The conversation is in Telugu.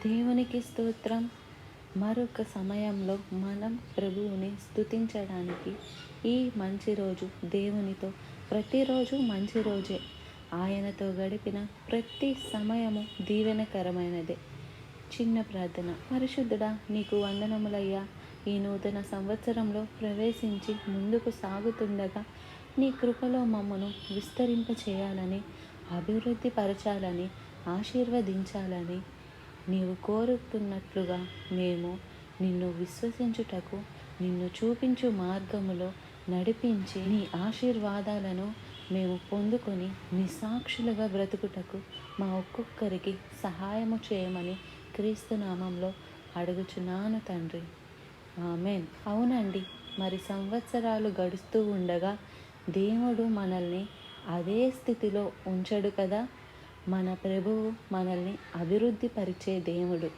దేవునికి స్తోత్రం. మరొక సమయంలో మనం ప్రభువుని స్తుతించడానికి ఈ మంచి రోజు దేవునితో ప్రతిరోజు మంచి రోజే. ఆయనతో గడిపిన ప్రతి సమయము దీవెనకరమైనదే. చిన్న ప్రార్థన. పరిశుద్ధుడా, నీకు వందనములయ్యా. ఈ నూతన సంవత్సరంలో ప్రవేశించి ముందుకు సాగుతుండగా నీ కృపలో మమ్మను విస్తరింపచేయాలని, అభివృద్ధి పరచాలని, ఆశీర్వదించాలని నీవు కోరుతున్నట్లుగా మేము నిన్ను విశ్వసించుటకు, నిన్ను చూపించు మార్గములో నడిపించి నీ ఆశీర్వాదాలను మేము పొందుకొని నీ సాక్షులుగా బ్రతుకుటకు మా ఒక్కొక్కరికి సహాయము చేయమని క్రీస్తు నామంలో అడుగుచున్నాను తండ్రి. ఆమెన్. అవునండి, మరి సంవత్సరాలు గడుస్తూ ఉండగా దేవుడు మనల్ని అదే స్థితిలో ఉంచడు కదా. మన ప్రభువు మనల్ని అభివృద్ధి పరిచే దేవుడు.